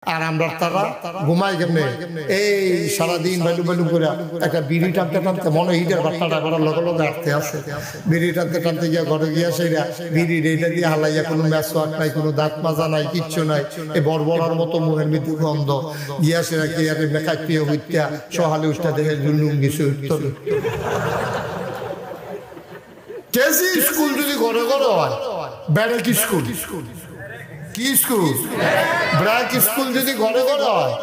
আর আমরা তারা ঘুমাই কেমনে এই সারাদিন বালু বালু করে একটা বিড়ি টানতে টানতে মনে হিটের বাট্টাটা করার লগে লগে আটতে আছে বিড়ি টানতে টানতে গিয়া ঘরে গিয়া সেইটা বিড়ি রেটা দিয়ে হালাইয়া কোনো ম্যাসওয়াক নাই কোনো দাঁত মাজা নাই কিচ্ছু নাই এই বড়বড়ার মতো মুখের মৃত্যু গন্ধ গিয়া সেরা গিয়া মেকাইপিয়ে হইতা সহালে উঠটা দেখে লুঙ্গি উঠত কেজি স্কুল যদি ঘরে ঘরে হয় ব্যারেক স্কুল কি স্কুল ব্র্যাক স্কুল যদি ঘরে ঘরে হয়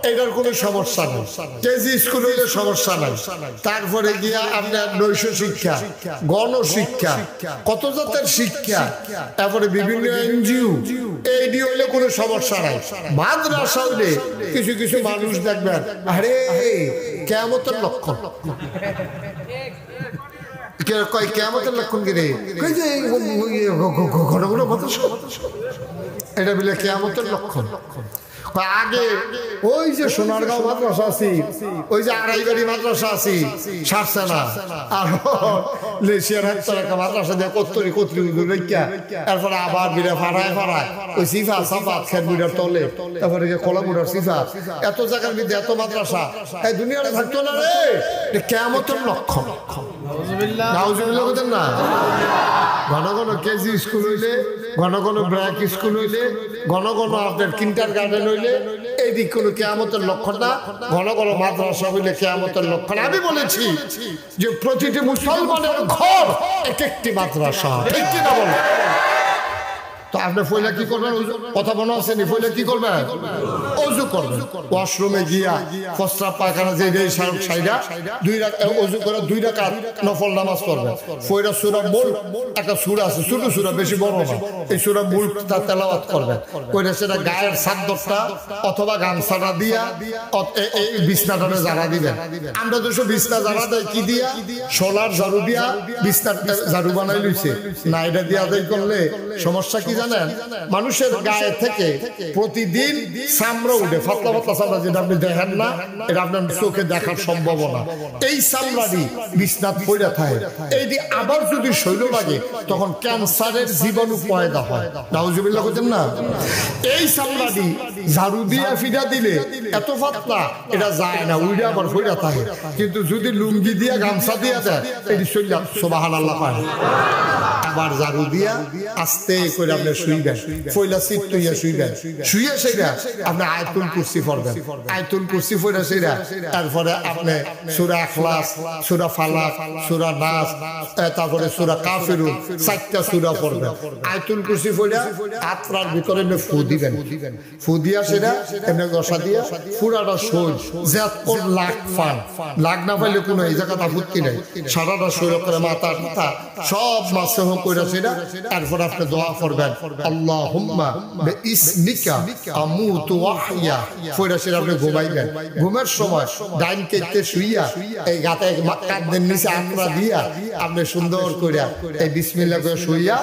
এটার কোনো সমস্যা নেই কেজি স্কুল হইলে সমস্যা নাই তারপরে গিয়া আপনার নৈশ শিক্ষা গণশিক্ষা কত জাতের শিক্ষা তারপরে বিভিন্ন এনজিও এইডি হইলে কোনো সমস্যা নাই মাদ্রাসা হইলে কিছু কিছু মানুষ দেখবেন আরে কিয়ামতের লক্ষণ কিয়ামতের লক্ষণ কি রে ঘন ঘন মাদ্রাসা এটা বলে কিয়ামতের লক্ষণ আগে ওই যে সোনারগাঁও মাদ্রাসা আছি ওই যে আড়াইবাড়ি মাদ্রাসা আছি সারছে না আর লেশিয়ার একটা মাদ্রাসা দিয়ে কত্তরি কত্রি রেখা তারপরে আবার বিড়ে ফাড়ায় ফাড়ায় ওই সিফা সাফা খেত বুড়ার তলে তারপরে কলা বুড়ার সিফা এত জায়গার মধ্যে এত মাদ্রাসা এই দুনিয়াটা থাকতো না রে কিয়ামতের লক্ষণ নাউজুবিল্লাহ বলেন না ঘন ঘন কেজি স্কুল হইলে ঘন ঘন ব্র্যাক স্কুল হইলে ঘন ঘন আপনার কিন্টার গার্ডেন হইলে এইদিক কোনো কিয়ামতের লক্ষণ না ঘন ঘন মাদ্রাসা হইলে কিয়ামতের লক্ষণ আমি বলেছি যে প্রতিটি মুসলমানের ঘর এক একটি মাদ্রাসা ঠিক কিনা বলো তো আপনি ফইলা কি করবেন কথা মনে আছে নি ফইলা কি করবেন ওযু করবেন ওয়াশরুমে গিয়া প্রস্রাব পায়খানা যে সাইডা দুই রাকাত ওযু করে দুই রাকাত নফল নামাজ পড়বেন ফইরা সূরা মুলক একটা সূরা আছে ছোট সূরা বেশি বড় না এই সূরা মুলক তা তেলাওয়াত করবেন কইরা সেটা গায়ের চাদরটা অথবা গামছাটা দিয়া এই বিছনাটারে জারা দিবেন আমরা তো সব বিছনা জারা দেই কি দিয়া সোলার ঝাড়ু দিয়া বিছনাটা ঝাড়ু বানাই লইছে না এটা দিয়া আদায় করলে সমস্যা কি জানেন মানুষের গায়ে থেকে প্রতিদিন চামড়া উঠে পাতলা পাতলা চামড়া যেটা আপনি দেখেন না এটা আপনার চোখে দেখার সম্ভাবনা এই চামড়াটি বিছনাত পড়ে থাকে এইটি আবার যদি শৈল লাগে তখন ক্যান্সারের জীবাণু পয়দা হয় নাউজুবিল্লাহ বলেন না এই চামড়াটি ঝাড়ু দিয়া ফিডা দিলে এত পাতলা এটা যায় না উইডা আবার পড়ে থাকে কিন্তু যদি লুঙ্গি দিয়া গামছা দিয়া দেয় এটি শৈলা সুবহানাল্লাহ পায় আবার ঝাড়ু দিয়া আস্তে করে আপনি শুইবেন ফয়লা সিট তুইয়া শুইবেন শুইয়া সেটা আপনি আয়াতুল কুরসি পড়বেন আয়াতুল কুরসি পড়া সেটা তারপরে আপনি সূরা ইখলাস সূরা ফালাক সূরা নাস তারপরে সূরা কাফিরুন চারটা সূরা পড়বেন আয়াতুল কুরসি পড়া আত্রার ভিতরে ফু দিবেন ফু দিয়া সেটা এমনি গসা দিয়া পুরাটা শরীর জাত কোন লাখ ফান লাগ না পাইলে কোনো এই জায়গাটা আপত্তি নাই সারাটা শরীর করে মাথা সব মাসে হোক কইরা সেটা তারপর আপনি দোয়া করবেন আল্লাহুম্মা বিইসমিকা আমুতু ওয়া আহইয়া কইরা সেটা আপনি ঘুমাইবেন ঘুমের সময় ডাইন কেটে শুইয়া এই গাতে কাঁধের নিচে আঁকড়া দিয়া আপনি সুন্দর কইরা এই বিসমিল্লাহ করে শুইয়া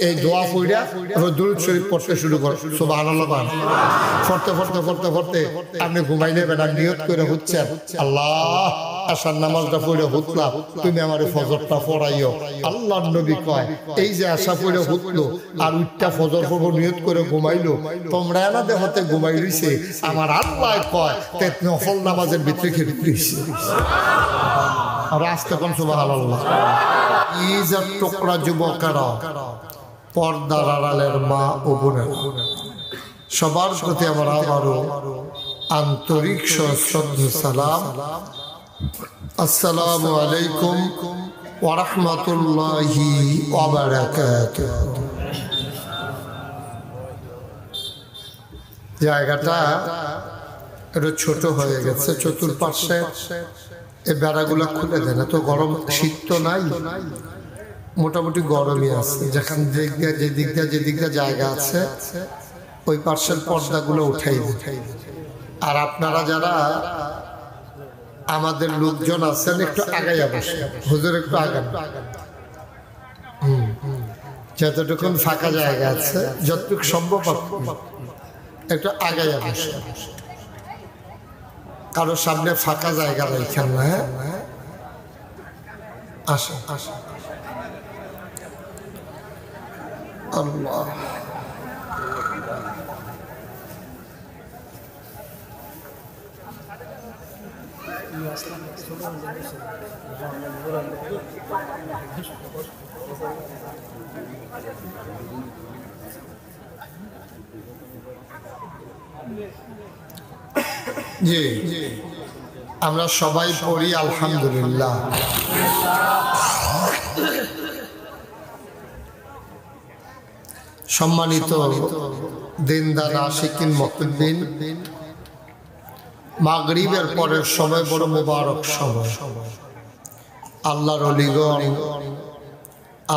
এই দোয়া পড়া তারপর দুরূদ শরীফ পড়তে শুরু করেন সুবহানাল্লাহ পড়তে পড়তে পড়তে পড়তে আপনি ঘুমাই নেবেন আর নিয়ত করে হচ্ছেন আল্লাহ আসার নামাজটা পড়ে হুতলাম তুমি আমার ফজরটা পড়াইও আল্লাহর নবী কয় এই যে আশা পড়ে হুতলো আর উঠটা ফজর পড়ব নিয়ত করে ঘুমাইলো তোমরা না দেহতে ঘুমাই রইছে আমার আল্লাহ কয় তে নফল নামাজের ভিতরে খেতে রইছে আর আস্তে কোন সুবহানাল্লাহ ইজার টুকরা যুবকেরা পর্দার আড়ালের মা ও বোনেরা সবার প্রতি আমার আবারও আন্তরিক শ্রদ্ধা সালাম আসসালামু আলাইকুম ওয়া রাহমাতুল্লাহি ওয়া বারাকাতুহু জায়গাটা একটু ছোট হয়ে গেছে চতুর্পাশে এই বেড়াগুলো খুলে দেন তো গরম শীত তো নাই মোটামুটি গরমই আছে যেখান যে দিক দিয়ে জায়গা আছে ওই পার্শ্বের পর্দাগুলো উঠাই দেন আর আপনারা যারা আমাদের লোকজন আছেন একটু আগাইয়া বসে হুজুর একটু আগান যতটুকুন ফাঁকা জায়গা আছে যতটুকু সম্ভব একটু আগাইয়া বসে কারো সামনে ফাঁকা জায়গা রাখেন না হ্যাঁ আসো আসো আল্লাহ জি আমরা সবাই পড়ি আলহামদুলিল্লাহ। সম্মানিত দিনদার আশিকিন মুহিব্বিন, মাগরিবের পরের সময় বড় মুবারক সময়। আল্লাহর ওলিগণ,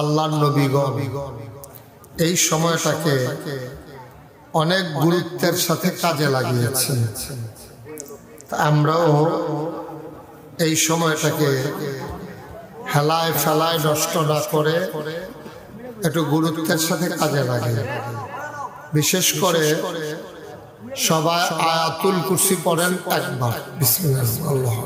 আল্লাহর নবীগণ এই সময়টাকে অনেক গুরুত্বের সাথে কাজে লাগিয়েছেন। আমরাও এই সময়টাকে হেলায় ফেলায় নষ্ট না করে একটু গুরুত্বের সাথে কাজে লাগে। বিশেষ করে সবাই আয়াতুল কুরসি পড়েন একবার। বিসমিল্লাহ। আল্লাহ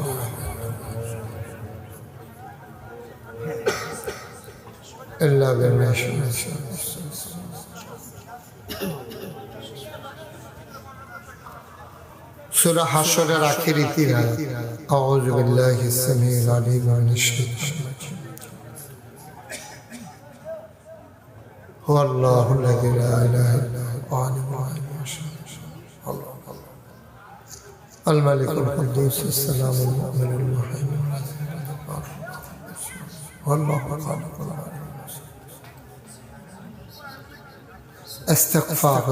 সূরা হাশরের আখির আয়াত। আউযু বিল্লাহি সামিউল আলিম মিনাশ শাইতানির রাজিম। হুয়াল্লাহু আল্লাযী লা ইলাহা ইল্লা হুয়া আলিমুল গায়বি ওয়াশ শাহাদাতি। আল মালিকুল কুদ্দুস সালামুল মুমিনুল মুহাইমিনুল আজিজুল জব্বারুল ওয়াল্লাহু খালিকুল আলিম।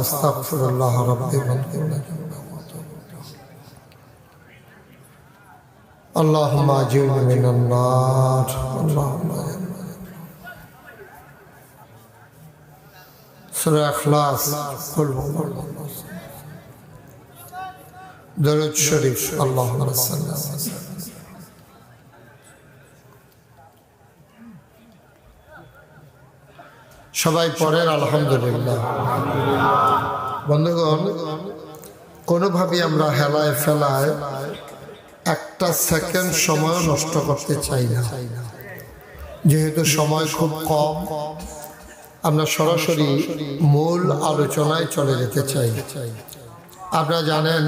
আস্তাগফিরুল্লাহ রাব্বি মিন কুল্লি যামবিন ওয়া আতুবু ইলাইহি। আল্লাহুম্মা আজিরনি মিনান নার। আল্লাহুম্মা সূরা ইখলাস, কুল হুয়াল্লাহু, দরুদ শরীফ, আল্লাহুম্মা সাল্লি আলা সাইয়্যিদিনা। সবাই পড়েন আলহামদুলিল্লাহ। বন্ধুগণ, কোনোভাবেই আমরা হেলায় ফেলায় একটা সেকেন্ড সময় নষ্ট করতে চাই না। যেহেতু সময় খুব কম, আমরা সরাসরি মূল আলোচনায় চলে যেতে চাই। আপনারা জানেন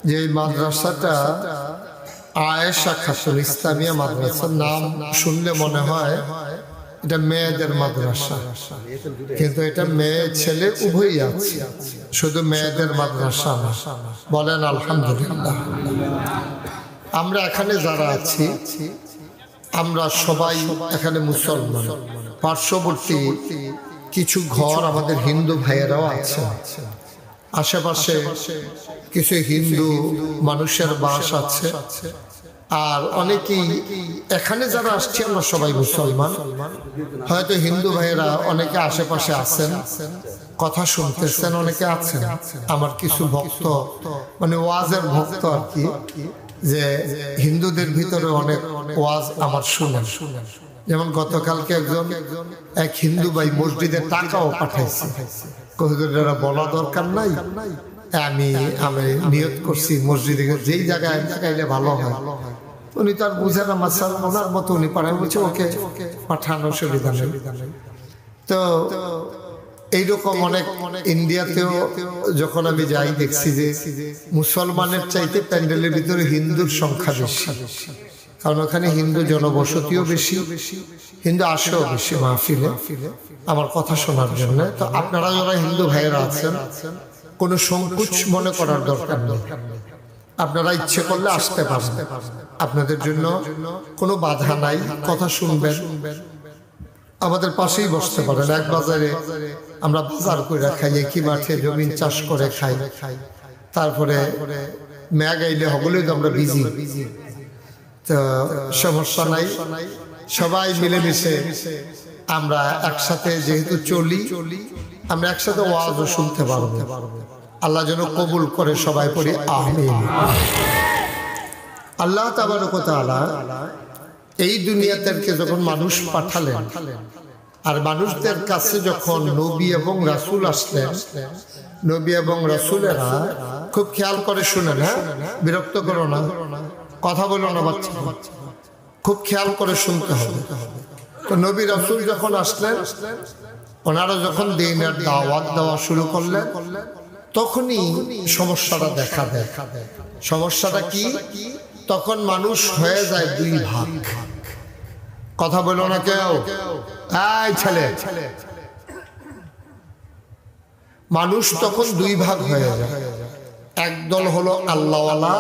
যে এই মাদ্রাসাটা আয়েশা খাতুন ইসলামিয়া মাদ্রাসার নাম শুনলে মনে হয় এটা মেয়েদের মাদ্রাসা, কিন্তু এটা মেয়ে ছেলে উভয়ই আছে, শুধু মেয়েদের মাদ্রাসা না। বলেন আলহামদুলিল্লাহ। আমরা এখানে যারা আছি আমরা সবাই এখানে মুসলমান। পার্শ্ববর্তী কিছু ঘর আমাদের হিন্দু ভাইয়েরাও আছে, আশেপাশে কিছু হিন্দু মানুষের বাস আছে, আর অনেকেই এখানে যারা আসছে আমরা সবাই মুসলমান। হয়তো হিন্দু ভাইয়েরা অনেকে আশেপাশে আছেন, কথা শুনতেছেন, অনেকে আছেন আমার কিছু ভক্ত, মানে ওয়াজের ভক্ত আর কি, যে হিন্দুদের ভিতরে অনেক ওয়াজ আমার শুনেন। যেমন গতকালকে এক হিন্দু ভাই মসজিদে টাকাও পাঠাইছে, বলা দরকার নাই, আমি নিয়ত করছি মসজিদে যেই জায়গায় গাইলে ভালো হয়। উনি তার বুঝে না, মাসাল ওনার মতো উনি পাঠান, বলছে ওকে পাঠানোর সুবিধা নেই। তো এইরকম অনেক ইন্ডিয়াতেও যখন আমি যাই দেখছি যে মুসলমানের চাইতে প্যান্ডেলের ভিতরে হিন্দুর সংখ্যা বেশি, কারণ ওখানে হিন্দু জনবসতিও বেশি, হিন্দু আসেও বেশি মাহফিলে আমার কথা শোনার জন্য। তো আপনারা যারা হিন্দু ভাইয়েরা আছেন কোনো সংকোচ মনে করার দরকার নেই, আপনারা ইচ্ছে করলে আসতে পারবেন, আপনাদের জন্য কোনো বাধা নাই। কথা শুনবেন, আমাদের পাশেই বসতে পারেন। এক বাজারে আমরা বাজার করে খাই, একই মাঠে জমিন চাষ করে খাই, তারপরে মেয়া গাইলে হবলেই তো আমরা বিজি, তো সমস্যা নাই। সবাই মিলেমিশে আমরা একসাথে যেহেতু চলি, আমরা একসাথে ওয়াজও শুনতে পারবো। আল্লাহ যেন কবুল করে, সবাই পড়ি আমিন। আল্লাহ তাবারক ওয়া তাআলা এই দুনিয়াদেরকে যখন মানুষ পাঠালেন, আর মানুষদের কাছে যখন নবী এবং রাসূল আসলেন, নবী এবং রাসূলেরা খুব খেয়াল করে শুনেন, হ্যাঁ বিরক্ত করো না, কথা বলো না বাচ্চা, খুব খেয়াল করে শুনতে হবে। তো নবী রাসূল যখন আসলেন, ওনারা যখন দ্বীনের দাওয়াত দেওয়া শুরু করলেন, তখনই সমস্যাটা দেখা দেয়। সমস্যাটা কি? তখন মানুষ হয়ে যায় দুই ভাগ। কথা বলো না কেউ, এই ছেলে, মানুষ তখন দুই ভাগ হয়ে যায়। একদল হলো আল্লাহওয়ালা,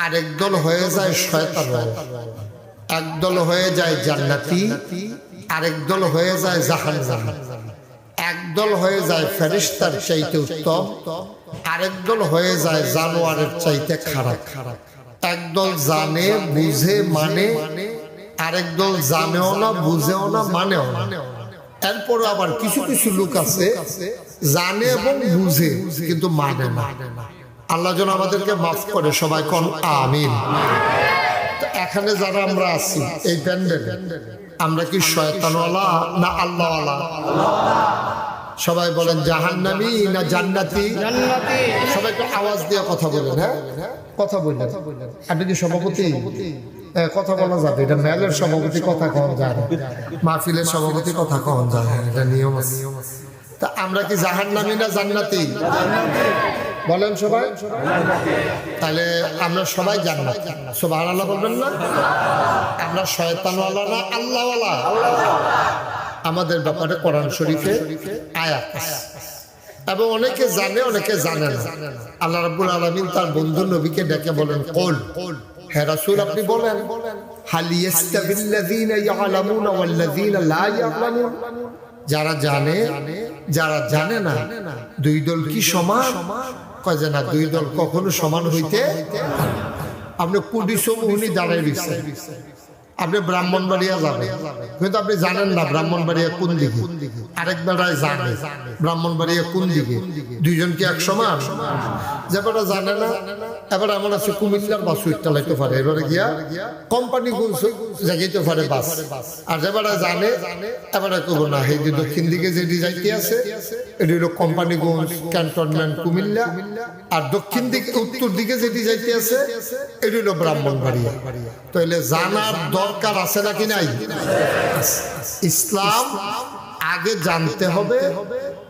আরেক দল হয়ে যায় শয়তান। একদল হয়ে যায় জান্নাতি, আরেক দল হয়ে যায় জাহান্নামী। একদল হয়ে যায় ফেরেশতার চাইতে উত্তম, আরেক দল হয়ে যায় জানোয়ারের চাইতে খারাপ। একদল জানে বুঝে মানে, আরেক দল জানেও না বুঝেও না মানেও না। এরপর আবার কিছু কিছু লোক আছে জানে এবং বুঝে কিন্তু মানে না। আল্লাহ যেন আমাদেরকে মাফ করে, সবাই কোন আমিন। এখানে যারা আমরা আছি এই প্যান্ডেলে, আমরা কি শয়তানওয়ালা না আল্লাহওয়ালা? সবাই বলেন জাহান্নামী না জান্নাতি? সবাই একটু আওয়াজ দিয়ে কথা বলেন। হ্যাঁ, কথা বললেন। আপনি কি সভাপতি? কথা বলা যাবে, এটা মেলের সভাপতি কথা কম যায় না, মাহফিলের সভাপতি কথা কম যায়, এটা নিয়ম আছে। তা আমরা কি জাহান্নামী না জান্নাতি? বলেন সবাই। তাহলে আমরা সবাই জান্নাতি, সুবহানাল্লাহ বলবেন না? আমরা শয়তানওয়ালা না আল্লাহওয়ালা? আমাদের ব্যাপারে কোরআন শরীফে আয়াত আছে এবং অনেকে জানে অনেকে জানে না। আল্লাহ রাব্বুল আলামিন তার বন্ধু নবীকে ডেকে বলেন, কুল, হে রাসূল আপনি বলেন, হাল ইয়াস্তাবিল্লাযীনা ইয়ালামুনা ওয়াল্লাযীনা লা ইয়ালামুন, যারা জানে যারা জানে না দুই দল কি সমান? কয় যে না, দুই দল কখনো সমান হইতে। আপনি কুডি সমুহনি দাঁড়াই দিচ্ছে, আপনি ব্রাহ্মণবাড়িয়া যাবেন কিন্তু আপনি জানেন না ব্রাহ্মণবাড়িয়া কোন দিকে, আরেক বেলায় জানে ব্রাহ্মণবাড়িয়া কোন দিকে। দুইজন কি এক সমান? যেটা জানে না, এবার এমন আছে কুমিল্লার বাস চালাইতে পারে, এবারে গিয়া কোম্পানি জাগাইতে পারে বাস। আর যেটা জানে এবারে করবো না, এই যে দক্ষিণ দিকে যেটি যাইতে আছে এটি হলো কোম্পানিগঞ্জ ক্যান্টনমেন্ট কুমিল্লা, আর দক্ষিণ দিকে উত্তর দিকে যেটি যাইতে আছে এটি হলো ব্রাহ্মণবাড়িয়া। তাহলে জানার দরকার আছে নাকি নাই? ইসলাম আগে জানতে হবে,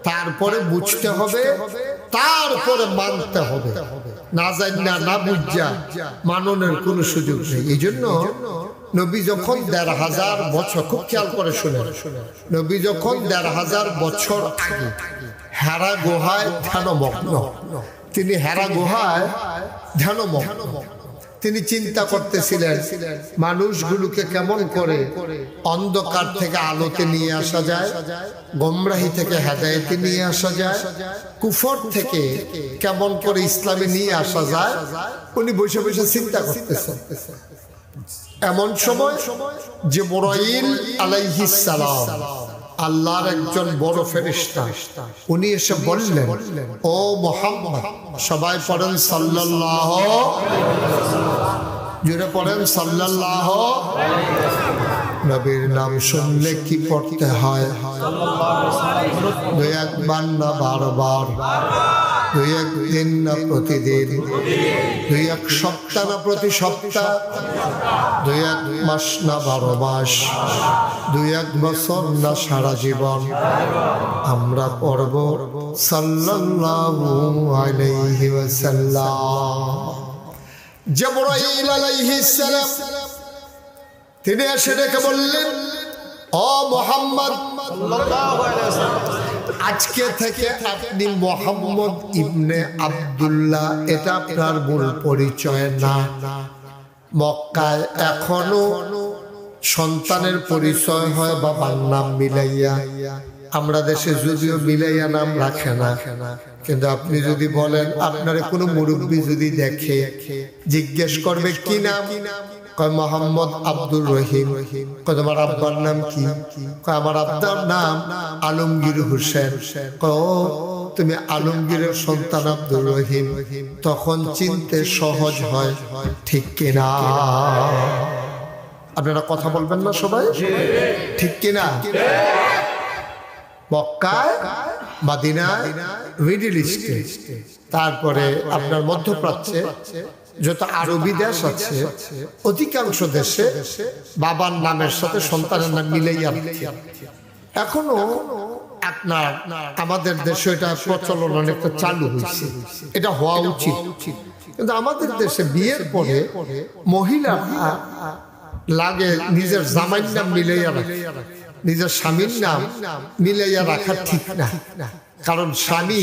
তারপরে বুঝতে হবে, তারপরে মানতে হবে। না জানা না বুঝা মাননের কোনো সুযোগ নেই। এই জন্য নবী যখন ১৫০০ বছর, খুব খেয়াল করে শুনে, নবী যখন ১৫০০ বছর আগে হেরা গুহায় ধ্যানমগ্ন, তিনি হেরা গুহায় ধ্যানমগ্ন, তিনি চিন্তা করতেছিলেন মানুষগুলোকে কেমন করে অন্ধকার থেকে আলোতে নিয়ে আসা যায়, গোমরাহি থেকে হেদায়েতে নিয়ে আসা যায়, কুফর থেকে কেমন করে ইসলামে নিয়ে আসা যায়। উনি বসে বসে চিন্তা করতেছেন। এমন সময় জিবরাইল আলাইহিস সালাম, আল্লাহর একজন বড় ফেরেশতা, উনি এসে বললেন, ও মুহাম্মদ, সবাই পড়েন সাল্লাল্লাহু, জোরে পড়েন সাল্লাল্লাহু। নবীর নাম শুনলে কি পড়তে হয়? দুই একবার না বারবার, দুই একদিন না প্রতিদিন, দুই এক সপ্তাহ না প্রতি সপ্তাহ, দুই এক মাস না 12 মাস, দুই এক বছর না সারা জীবন আমরা পড়ব সাল্লাল্লাহু আলাইহি ওয়াসাল্লাম। জিবরাইল আলাইহিস সালাম তিনি এসে ডেকে বললেন, ও মুহাম্মদ সাল্লাল্লাহু আলাইহি ওয়াসাল্লাম, আজকে থেকে আপনি মুহাম্মদ ইবনে আব্দুল্লাহ, এটা আপনার মূল পরিচয় না। মক্কায় এখনো সন্তানের পরিচয় হয় বাবার নাম মিলাইয়া, আমরা দেশে যদিও মিলাইয়া নাম রাখে না, কিন্তু আপনি যদি বলেন, আপনার কোনো মুরব্বী যদি দেখে জিজ্ঞেস করবে কি নাম, কয় মোহাম্মদ আব্দুর রহিম। কয় তোমার আব্বার নাম কি? কয় আমার আব্বার নাম আলমগীর হোসেন। কয় ও, তুমি আলমগীরের সন্তান আব্দুর রহিম। তখন চিনতে সহজ হয়, ঠিক কিনা? আপনারা কথা বলবেন না সবাই, ঠিক কিনা? মক্কায়, মদিনায়, মিডল ইস্টে, তারপরে আপনার মধ্যপ্রাচ্যে যত আরবি দেশ আছে অধিকাংশ দেশে বাবার নামের সাথে সন্তানের নাম মিলাইয়া এখনো আপনার আমাদের দেশে এটা প্রচলন অনেকটা চালু হয়েছে। এটা হওয়া উচিত, কিন্তু আমাদের দেশে বিয়ের পরে মহিলা লাগে নিজের জামাইয়ের নাম মিলাইয়া রাখে, নিজের স্বামীর নাম মিলাইয়া রাখা ঠিক না। কারণ স্বামী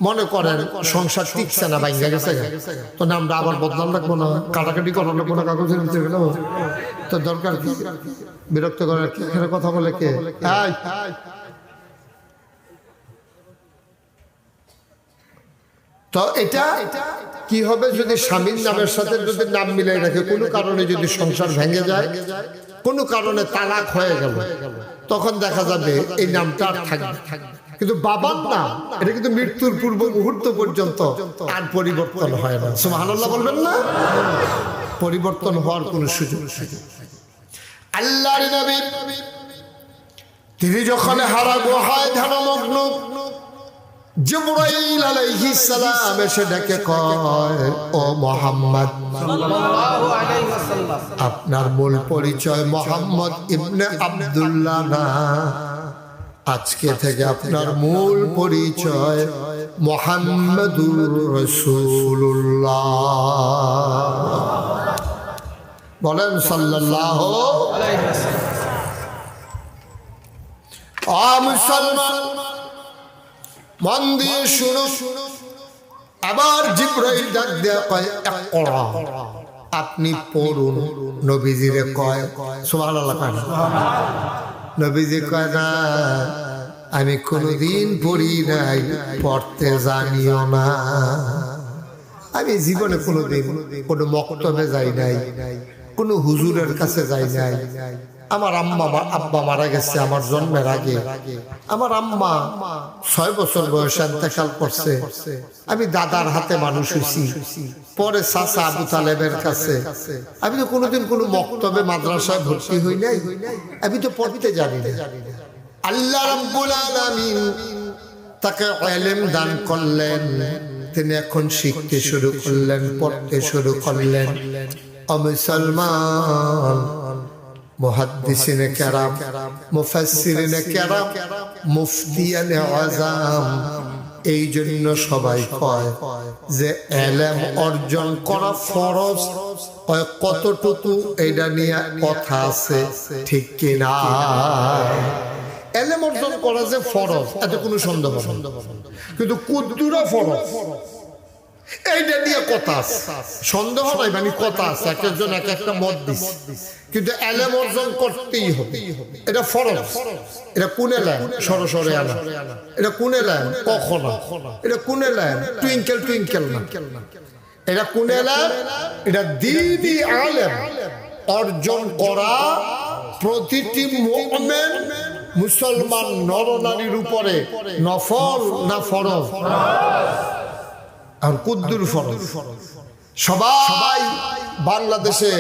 মনে করেন সংসার টিকছে না, ভাঙ্গা গেছে, তো নামটা আবার বদনাম রাখবো না, কাটাকাটি করা লাগবো না, কাগজের ভিতরে গেল তো দরকার কি? বিরক্ত করার কি? এখানে কথা বলে কে? তো এটা কি হবে যদি স্বামীর নামের সাথে যদি নাম মিলাই রাখে, কোনো কারণে যদি সংসার ভেঙে যায়, কোনো কারণে তালাক হয়ে গেল, তখন দেখা যাবে এই নামটা আর থাকবে। কিন্তু বাবার নাম এটা কিন্তু মৃত্যুর পূর্ব মুহূর্ত পর্যন্ত আর পরিবর্তন হয় না। সুবহানাল্লাহ বলবেন না? পরিবর্তন হওয়ার কোনো সুযোগ নেই। আল্লাহর নবী তিনি যখন হারা গুহায় ধ্যানমগ্ন, জিবরাইল আলাইহিস সালাম এসে ডেকে কয়, ও মুহাম্মদ সাল্লাল্লাহু আলাইহি ওয়াসাল্লাম, আপনার মূল পরিচয় মুহাম্মদ ইবনে আব্দুল্লাহ না, আজকে থেকে আপনার মূল পরিচয় মুহাম্মাদুর রাসূলুল্লাহ। বলেন সাল্লাল্লাহু আলাইহি ওয়াসাল্লাম। ও মুসলমান, মন দিয়ে শুনো। আবার জিবরাইল ডাক দেয়া কয়, ইকরা, আপনি পড়ুন। নবীজিরে কয়, সুবহানাল্লাহ কয় না? নবীজি কয় না, আমি কোনোদিন পড়ি নাই, পড়তে জানিও না। আমি জীবনে কোনোদিন কোনো মক্তবে যাই নাই, কোনো হুজুরের কাছে যাই নাই। আমার আব্বা মারা গেছে আমার জন্মের আগে। আমার আম্মা 6 বছর বয়সে ইন্তেকাল করছে। আমি দাদার হাতে মানুষ হইছি, পরে চাচা আবু তালেবের কাছে। আমি তো কোনোদিন কোনো মক্তবে মাদ্রাসায় ভর্তি হই নাই, আমি তো পড়তে জানি না। আল্লাহ রাব্বুল আলামিন তাকে ইলম দান করলেন, তিনি এখন শিখতে শুরু করলেন, পড়তে শুরু করলেন। ও মুসলমান, মুহাদ্দিসিনে কেরাম, মুফাসসিরিনে কেরাম, মুফতিয়ানে আযম, এই জন্য সবাই কয় যে ইলম অর্জন করা ফরজ। কতটুকু এটা নিয়ে কথা আছে, ঠিক কিনা? ইলম অর্জন করা যে ফরজ, এতে কোনো সন্দেহ নেই, কিন্তু কুদ্দুরা ফরজ এইটা নিয়ে কথা আছে, সন্দেহ নাই, মানে কথা আছে। এক একজন এক একটা মত দিচ্ছে, কিন্তু ইলম অর্জন করতেই হবে। এটা ফরজ। এটা কোন ইলম? সরাসরি আনা। এটা কোন ইলম? কখনো। এটা কোন ইলম? টুইঙ্কেল টুইঙ্কেল না। এটা কোন ইলম? এটা দ্বীনি ইলম অর্জন করা প্রতিটি মুমিন মুসলমান নরনারীর উপরে নফল না ফরজ? আর কুদ্দুর ফরজ। সবাই বাংলাদেশে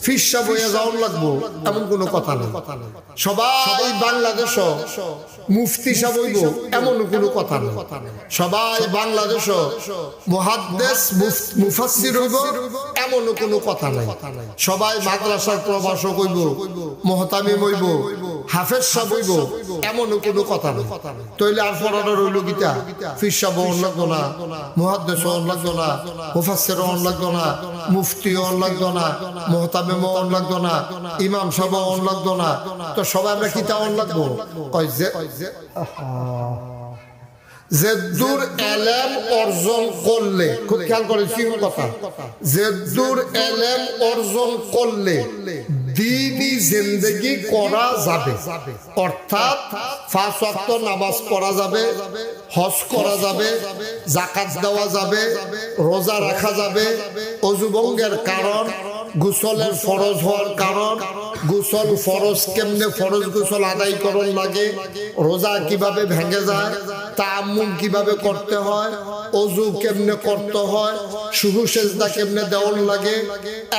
ফিরসা বইয়া যাওয়ার লাগবো এমন কোনো কথা নেই। সবাই বাংলাদেশ মুফতি সাহেব হইব এমন কোনো কথা নেই। সবাই বাংলাদেশ মুহাদ্দিস মুফাসসির হইব এমন কোনো কথা নাই। সবাই মাদ্রাসার প্রভাষক হইব, মুহতামিম হইব, হাফেজ সাহেব হইব এমন কোনো কথা নেই। তইলে আর পড়ানো রইল গীতা? ফির সাহেব হন লাগতো না, মুহাদ্দিস হন লাগতো না, মুফাসসির হন লাগতো না, মুফতি হন লাগতো না, মুহতামিম হন লাগতো না, ইমাম সাহেব হন লাগতো না। তো সবাই আমরা কিতা হন লাগবো? কয় যে দূর ইলম অর্জন করলে, খুব খেয়াল করেছি কথা, যে দূর ইলম অর্জন করলে দ্বীনি জিন্দেগি করা যাবে, অর্থাৎ 5 ওয়াক্ত নামাজ পড়া যাবে, হজ করা যাবে, যাকাত দেওয়া যাবে, রোজা রাখা যাবে, ওযু ভঙ্গের কারণ, গোসলের ফরজ হওয়ার কারণ, গোসল ফরজ কেমনে ফরজ গোসল আদায় করণ লাগে, রোজা কিভাবে ভেঙে যায়, তায়াম্মুম কিভাবে করতে হয়, ওযু কেমনে করতে হয়, শুহু সেজদা কেমনে দেওয়ার লাগে,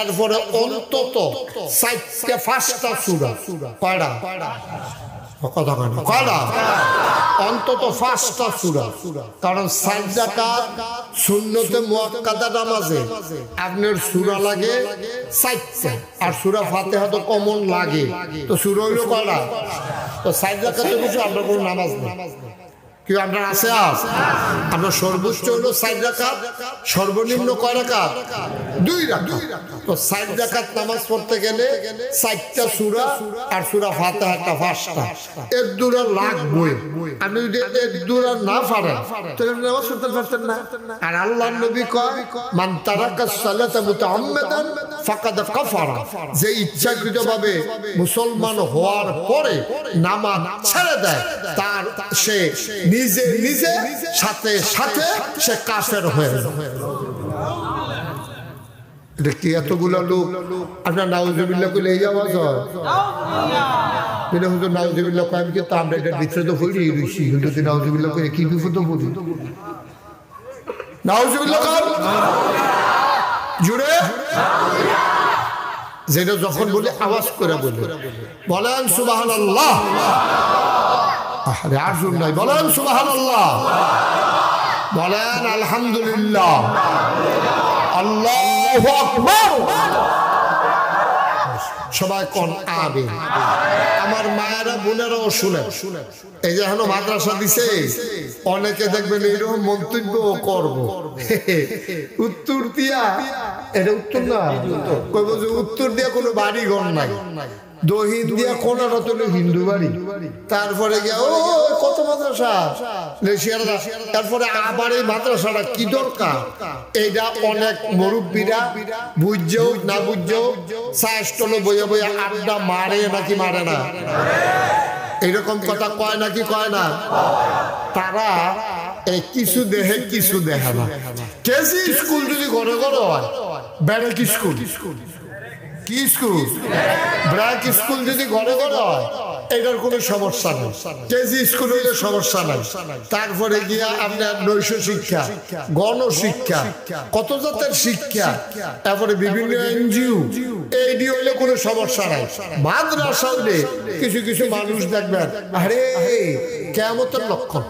এরপরে অন্তত 5টা সূরা। কয়টা? কথা কয় না, কয়টা? অন্তত 5টা সূরা। কারণ 4 রাকাত সুন্নতে মুআক্কাদা নামাজে আপনার সূরা লাগে 4টা, আর সূরা ফাতিহা তো কমন লাগে। তো সূরা হইল কয়টা? তো 4 রাকাতের কিছু আপনার কোনো নামাজ নেই। কি আপনার আছে? আমরা সর্বোচ্চ হলো 4 রাকাত, সর্বনিম্ন কয় রাকাত? 2 রাকাত। তো 4 রাকাত নামাজ পড়তে গেলে 4টা সূরা আর সূরা ফাতিহা একটা 5টা এর দূরা লাগবে। আপনি যদি এর দূরা না পারেন তাহলে নামাজ পড়তে পারতেন না। আর আল্লাহর নবী কয়, মান তারাকা সালাতা মুতাআম্মাদান ফাকাদ কাফারা, যে ইচ্ছাকৃতভাবে মুসলমান হওয়ার পরে নামাজ ছেড়ে দেয় তার সে নিজে নিজে সাথে সাথে সে কাফের হয়ে যায়। এটা কি এতগুলো লোক আপনার নাউজুবিল্লাহ কইলে এই আওয়াজ হয়? এটা হুজুর নাউজুবিল্লাহ কয়, আমি কি তো আমরা এটার ভিতরে তো পড়ি রইছি, কিন্তু নাউজুবিল্লাহ কই কি বিপদ পড়ি? নাউজুবিল্লাহ কর জুড়ে, যেটা যখন বলি আওয়াজ করে বলি, বলেন সুবহানাল্লাহ। আরে আর জোর নাই, বলেন সুবহানাল্লাহ, বলেন আলহামদুলিল্লাহ, আল্লাহু আকবার। সবাই কোন আমিন। আমার মায়েরা বোনেরাও শুনে, এই যে এখনো মাদ্রাসা দিছে, অনেকে দেখবেন এইরকম মন্তব্য করব, উত্তর দিয়া, এটা উত্তর না, উত্তর দিয়া কোনো বাড়ি ঘর নাই, দহিন দিয়া কোনাটা তো হিন্দু বাড়ি, তারপরে গিয়া ও কত মাদ্রাসা, তারপরে আবার এই মাদ্রাসাটা কি দরকার, এইটা অনেক মুরব্বীরা বুঝছেও না বুঝছেও চাষটলে বইয়া বইয়া আড্ডা মারে নাকি মারে না, এইরকম কথা কয় নাকি কয় না। তারা এই কিছু দেহে কিছু দেখে না। কেজি স্কুল যদি ঘরে ঘরে হয়, ব্যারেক স্কুল, কি স্কুল, ব্র্যাক স্কুল যদি ঘরে ঘরে হয়, এটার কোনো সমস্যা নেই, কেজি স্কুল হইলে সমস্যা নাই। তারপরে গিয়া আপনার নৈশ শিক্ষা, গণশিক্ষা, কত জাতের শিক্ষা, তারপরে বিভিন্ন এনজিও, এইডি হইলে কোনো সমস্যা নাই। মাদ্রাসা হইলে কিছু কিছু মানুষ দেখবেন, আরে কিয়ামতের লক্ষণ,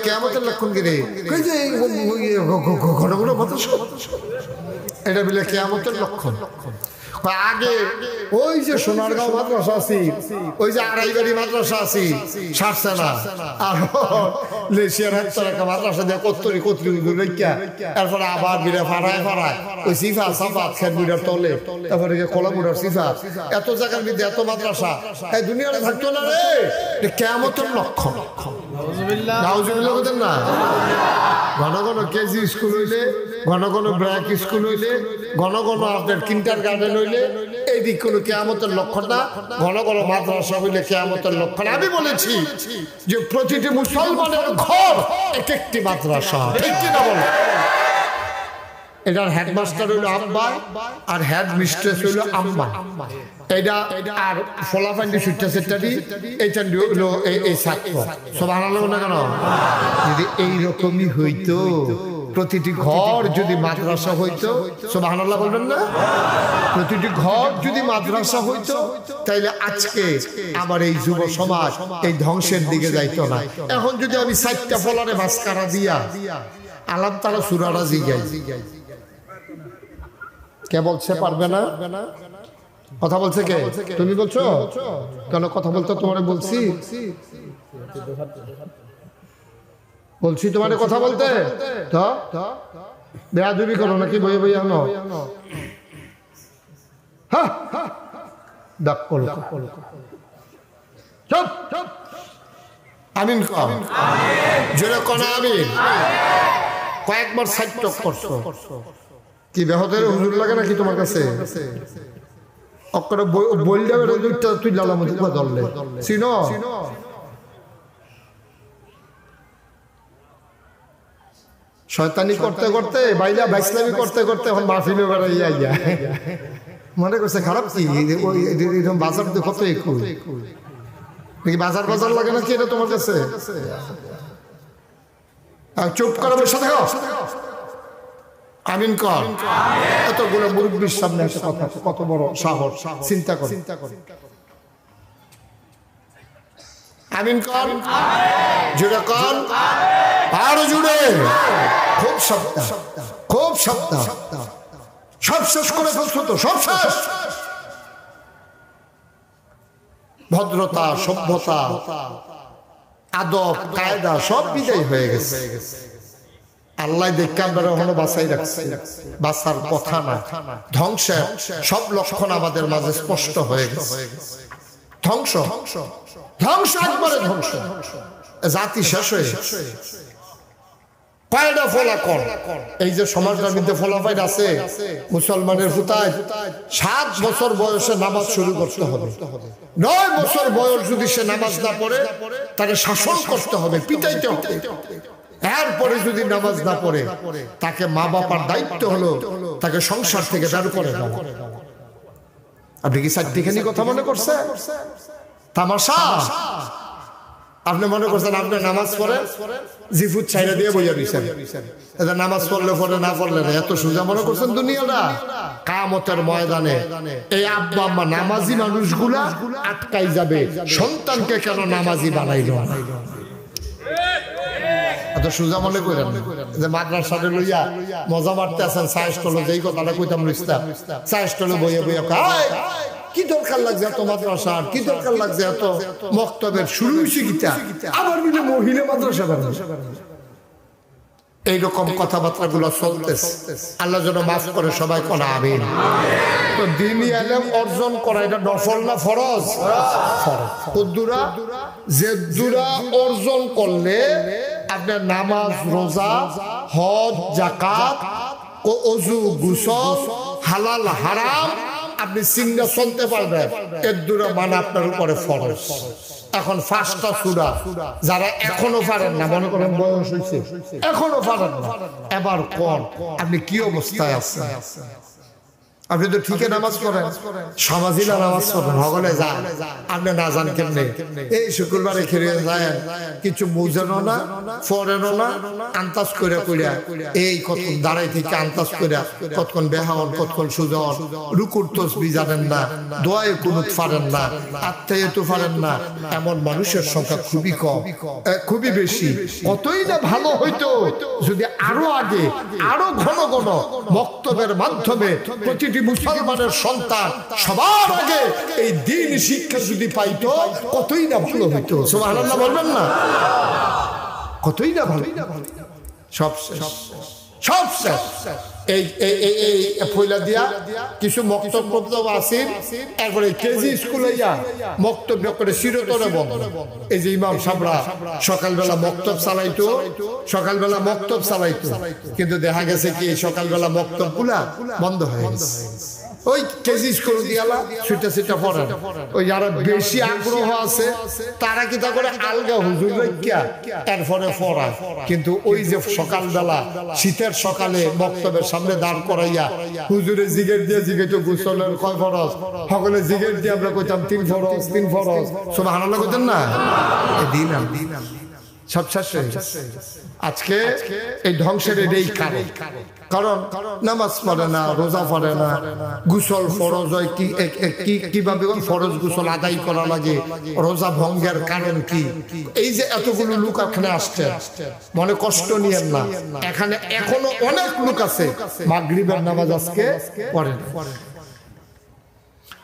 কিয়ামতের লক্ষণ কি রে, ঘন ঘন মাদ্রাসা, এটা বলে কিয়ামতের লক্ষণ। আগে ওই যে সোনারগাঁও মাদ্রাসা আছি, ওই যে আড়াইবাড়ি মাদ্রাসা আছি, সারছে না, আর লেশিয়ার একটা মাদ্রাসা দিয়ে কত্তরি কত্তরি রেখা, তারপরে আবার বিড়ে ফাড়ায় ফাড়ায় ওই সিফা সাফাত খেত বুড়ার তলে, তারপরে কলা বুড়ার সিফা, এত জায়গার মধ্যে এত মাদ্রাসা, এই দুনিয়াটা থাকতো না রে, কিয়ামতের লক্ষণ। নাউজুবিল্লাহ বলেন না। ঘন ঘন কেজি স্কুল হইলে, ঘন ঘন ব্র্যাক স্কুল হইলে, ঘন ঘন আপনার কিন্টার গার্ডেন হইলে, এই দিক কোনো কিয়ামতের লক্ষণ না। ঘন ঘন মাদ্রাসা হইলে কিয়ামতের লক্ষণ। আমি বলেছি যে প্রতিটি মুসলমানের ঘর এক একটি মাদ্রাসা, ঠিক কিনা বলেন? এটার হেডমাস্টার হইল আব্বা আর হেড মিস্ট্রেস হইল আম্মা, এটা আর ফলাফান্ডি সুইটা সেটারি এইটা হইলো এই ছাত্র। সুবহানাল্লাহ না কেন? যদি এইরকমই হইতো, প্রতিটি ঘর যদি মাদ্রাসা হইতো, সুবহানাল্লাহ বলবেন না? প্রতিটি ঘর যদি মাদ্রাসা হইতো, তাইলে আজকে আমার এই যুব সমাজ এই ধ্বংসের দিকে যাইতো না। এখন যদি আমি 4টা ফলারে মাস্কারা দিয়া আলাম তারা সুরারা জিগাই, কে বলছে পারবে না? কথা বলছে কে? তুমি বলছো কেন? কথা বলতে তোমারে বলছি, বলছি তোমারে কথা বলতে, তো বেয়াদবি করো নাকি বইয়ে বইয়ে আনো? হ্যাঁ ডাক করো, চুপ চুপ, আমিন কর, জোরে কোন আমিন। কয়েকবার সাইড টক করছো, কি বেহতের হুজুর লাগে নাকি তোমার কাছে? অক্করে বল যাবে দুইটা, তুই লালাম ধরলে চিনো। শয়তানি করতে করতে বাইলা বাইসলামি করতে করতে এখন মাহফিলে বেড়াইয়া ইয়া মনে করছে খারাপ কি বাজার তো কত একটু নাকি বাজার বাজার লাগে নাকি এটা তোমার কাছে? চুপ করে বসে থাকো, আমিন কর। এতগুলো মুরব্বীর সামনে একটা কথা, কত বড় সাহস, চিন্তা কর। আমিন কর, জুড়ে কর, আরো জুড়ে, খুব শব্দ, খুব শব্দ, সব শেষ করে ফেলছো তো, সব শেষ। ভদ্রতা, সভ্যতা, আদব, কায়দা সব বিদায় হয়ে গেছে। আল্লাহ দেখে আমরা এখনো বাঁচাই রাখছি, বাঁচার কথা না। ধ্বংসের সব লক্ষণ আমাদের মাঝে স্পষ্ট হয়ে গেছে। ধ্বংস, ধ্বংস, একবারে ধ্বংস, জাতি শেষ হয়ে গেছে। কয়টা ফলাফল এই যে সমাজের মধ্যে ফলাফল আছে, মুসলমানের ফুতায় 7 বছর বয়সে নামাজ শুরু করতে হবে, 9 বছর বয়স যদি সে নামাজ না পড়ে তাকে শাসন করতে হবে, পিটাইতে হবে। এরপরে যদি নামাজ না পড়ে তাকে মা বাবার দায়িত্ব হলো তাকে সংসার থেকে বের করে দেওয়া। আপনি কি চারটিখানি কথা মনে করছেন? তামাশা। আপনি মনে করছেন আপনি নামাজ পড়েন, জিফুত ছাইরা দিয়ে বইয়া দিচ্ছেন, নামাজ পড়লে পড়ে না পড়লে না, এত সোজা মনে করছেন দুনিয়াটা? কিয়ামতের ময়দানে এই আব্বা আম্মা নামাজি মানুষগুলা আটকাই যাবে, সন্তানকে কেন নামাজি বানাইল না। এত সোজা মনে করেন যে মাদ্রাসাতে লইয়া মজা মারতে আছেন, সায়েস্টলে যেই কথাটা কইতাম লইস্তা, সায়েস্টলে বইয়া বইয়া কি দরকার লাগছে এত মাদ্রাসার, কি দরকার লাগছে এত মক্তবের, শুরু হয়েছে গীতা, আবার মিলে মহিলা মাদ্রাসা বানাবে। এইরকম কথাবার্তা গুলো চলতেছে। আল্লাহ যেন মাফ করে সবাই কোন আমিন। তো দ্বীনি ইলম অর্জন করা এটা নফল না ফরজ? ফরজ। কুদ্দুরা জেদ্দুরা অর্জন করলে আপনার নামাজ, রোজা, হজ, যাকাত ও ওযু, গোসল, হালাল হারাম আপনি সিংহা চলতে পারবেন, এর দূরে মানে আপনার উপরে ফরজ। এখন 5টা সূরা যারা এখনো পারেন না, মনে করেন বয়স হয়েছে এখনো পারেন না, এবার কোন আপনি কি অবস্থায় আছেন? আপনি তো ঠিকই নামাজ পড়েন, সমাজিলা নামাজ পড়েন, হগলে যান, আপনি না যান কেমনে? এই শুক্রবারে খেয়ে যায়, কিছু বুঝেনও না, পড়েনও না, আন্তাজ করে কইরা এই কতক্ষণ দাঁড়াই থেকে আন্তাজ করে কতক্ষণ বেহাওন, কতক্ষণ সুজন, রুকুর তসবিহ জানেন না, দোয়ায়ে কুনুত পারেন না, আত্মায়াতু পারেন না, এমন মানুষের সংখ্যা খুবই কম, খুবই বেশি। কতই না ভালো হইতো যদি আরো আগে, আরো ঘন ঘন মক্তবের মাধ্যমে প্রতিটি মুসলমানের সন্তান সবার আগে এই দ্বীন শিক্ষা যদি পাইতো, কতই না ভালো হইতো। সুবহানাল্লাহ বলবেন না? কতই না ভালো। সব সব এই ফয়লা দিয়া কিছু মক্তব্য আছে, এরপরে কেজি স্কুলে মক্তব্য করে চিরতরে বন্ধ। এই যে ইমাম সাহেবরা সকালবেলা মক্তব চালাইতো, সকালবেলা মক্তব চালাইতো, কিন্তু দেখা গেছে কি সকালবেলা মক্তব গুলা বন্ধ হয়ে গেছে। ওই কেজি স্কুল দিয়ালা ছুটে ছুটে পড়েন। ওই যারা বেশি আগ্রহ আছে তারা কি তা করে আলগা হুজুর রাখিয়া এরপরে পড়ায়, কিন্তু ওই যে সকালবেলা শীতের সকালে বক্তব্যের সামনে দাঁড় করাইয়া হুজুরে জিগের দিয়ে জিগেতো গোসলের কয় ফরজ, সকলে জিগের দিয়ে আমরা কইতাম 3 ফরজ 3 ফরজ, সুবহানাল্লাহ কইতেন না? দিন সব শেষ হয়ে গেছে। আজকে এই ধ্বংসের এটাই কারণ নামাজ পড়ে না, রোজা পড়ে না, গোসল ফরজ হয় কিভাবে ফরজ গোসল আদায় করা লাগে, রোজা ভঙ্গের কারণ কি? এই যে এতগুলো লোক এখানে আসছে, মনে কষ্ট নিয়েন না, এখানে এখনো অনেক লোক আছে মাগরিবের নামাজ আজকে পড়ে না।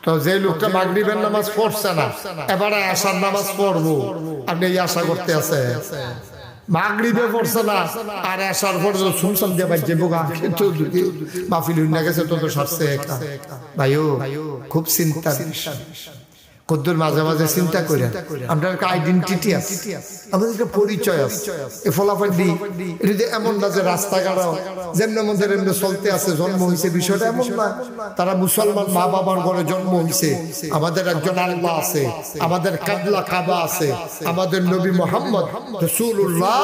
তো যে লোকটা মাগরিবের নামাজ পড়ছে না, এবারে আশার নামাজ পড়বো, আপনি এই আশা করতে আছে? মাগরিবে পড়ছে না আর আসার পর শুনছাম যে ভাই যে বোকা কিন্তু মাহফিল হইনা গেছে, তো সারছে ভাইও খুব চিন্তা। কদ্দুর মাঝে মাঝে চিন্তা করে আমাদের একটা আইডেন্টিটি আছে, আমাদের একটা পরিচয় আছে। এই ফলাফল দিই এটা যে এমন না যে রাস্তাঘাটও যেমন আমাদের এমনি চলতে আছে, জন্ম হয়েছে, বিষয়টা এমন না। তারা মুসলমান মা বাবার ঘরে জন্ম হয়েছে, আমাদের একজন আল্লাহ আছে, আমাদের কাবলা কাবা আছে, আমাদের নবী মুহাম্মদ রাসূলুল্লাহ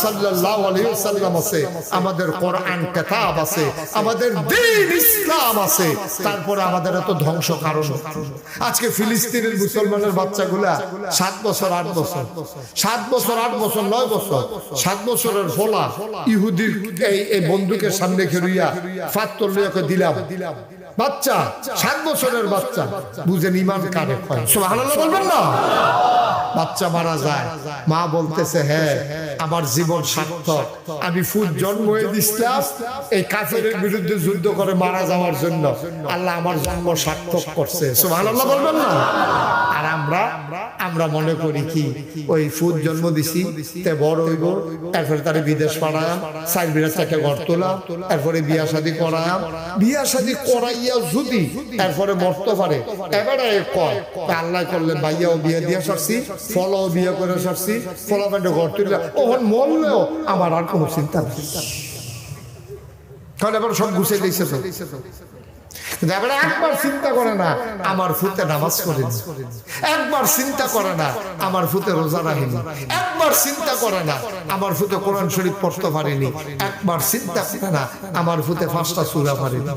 সাল্লাল্লাহু আলাইহি ওয়াসাল্লাম আছে, আমাদের কোরআন কিতাব আছে, আমাদের দ্বীন ইসলাম আছে। তারপরে আমাদের এত ধ্বংস কারণ আজকে ফিলিস্তিনের মুসলমানের বাচ্চাগুলা 7 বছর 8 বছর 7 বছর 8 বছর 9 বছর 7 বছরের ফলা ইহুদির এই বন্দুকের সামনে খেলুইয়া ফাত্তর লইয়া দিলাম, বাচ্চা 7 বছরের বাচ্চা, বুঝেন ইমান কারে হয়, সুবহানাল্লাহ বলবেন না? বাচ্চা মারা যায়, মা বলতেছে হ্যাঁ আমার জীবন সার্থক, আমি ফুট জন্ম দিছিলাম এই কাফেরের বিরুদ্ধে যুদ্ধ করে মারা যাওয়ার জন্য, আল্লাহ আমার জন্ম সার্থক করছে, সুবহানাল্লাহ বলবেন না? আর আমরা মনে করি কি ওই ফুট জন্ম দিছি তে বড় হইব, তারপরে তারে বিদেশ পাঠাম, সাইড বিরাজ চারটে ঘর তোলাম, তারপরে বিয়া শাদী করাম, বিয়া শাদী করাইয়া যদি তারপরে মরতে পারে এবারে কয় আল্লাহ করলে ভাইয়াও বিয়ে দিয়ে সারছি, ফলাও বিয়ে করে সারছি, ফলা প্যান্টে ঘর তুললে ওখান মরলেও আমার আর কোনো চিন্তা নেই, তাহলে এবার সব গুছিয়ে দিয়েছে তো। একবার চিন্তা করে না আমার ফুতে নামাজ পড়েনি, একবার চিন্তা করে না আমার ফুতে রোজা রাখেনি, একবার চিন্তা করে না আমার ফুতে কোরআন শরীফ পড়তে পারেনি, একবার চিন্তা করে না আমার ফুতে 5টা সূরা পারেনি।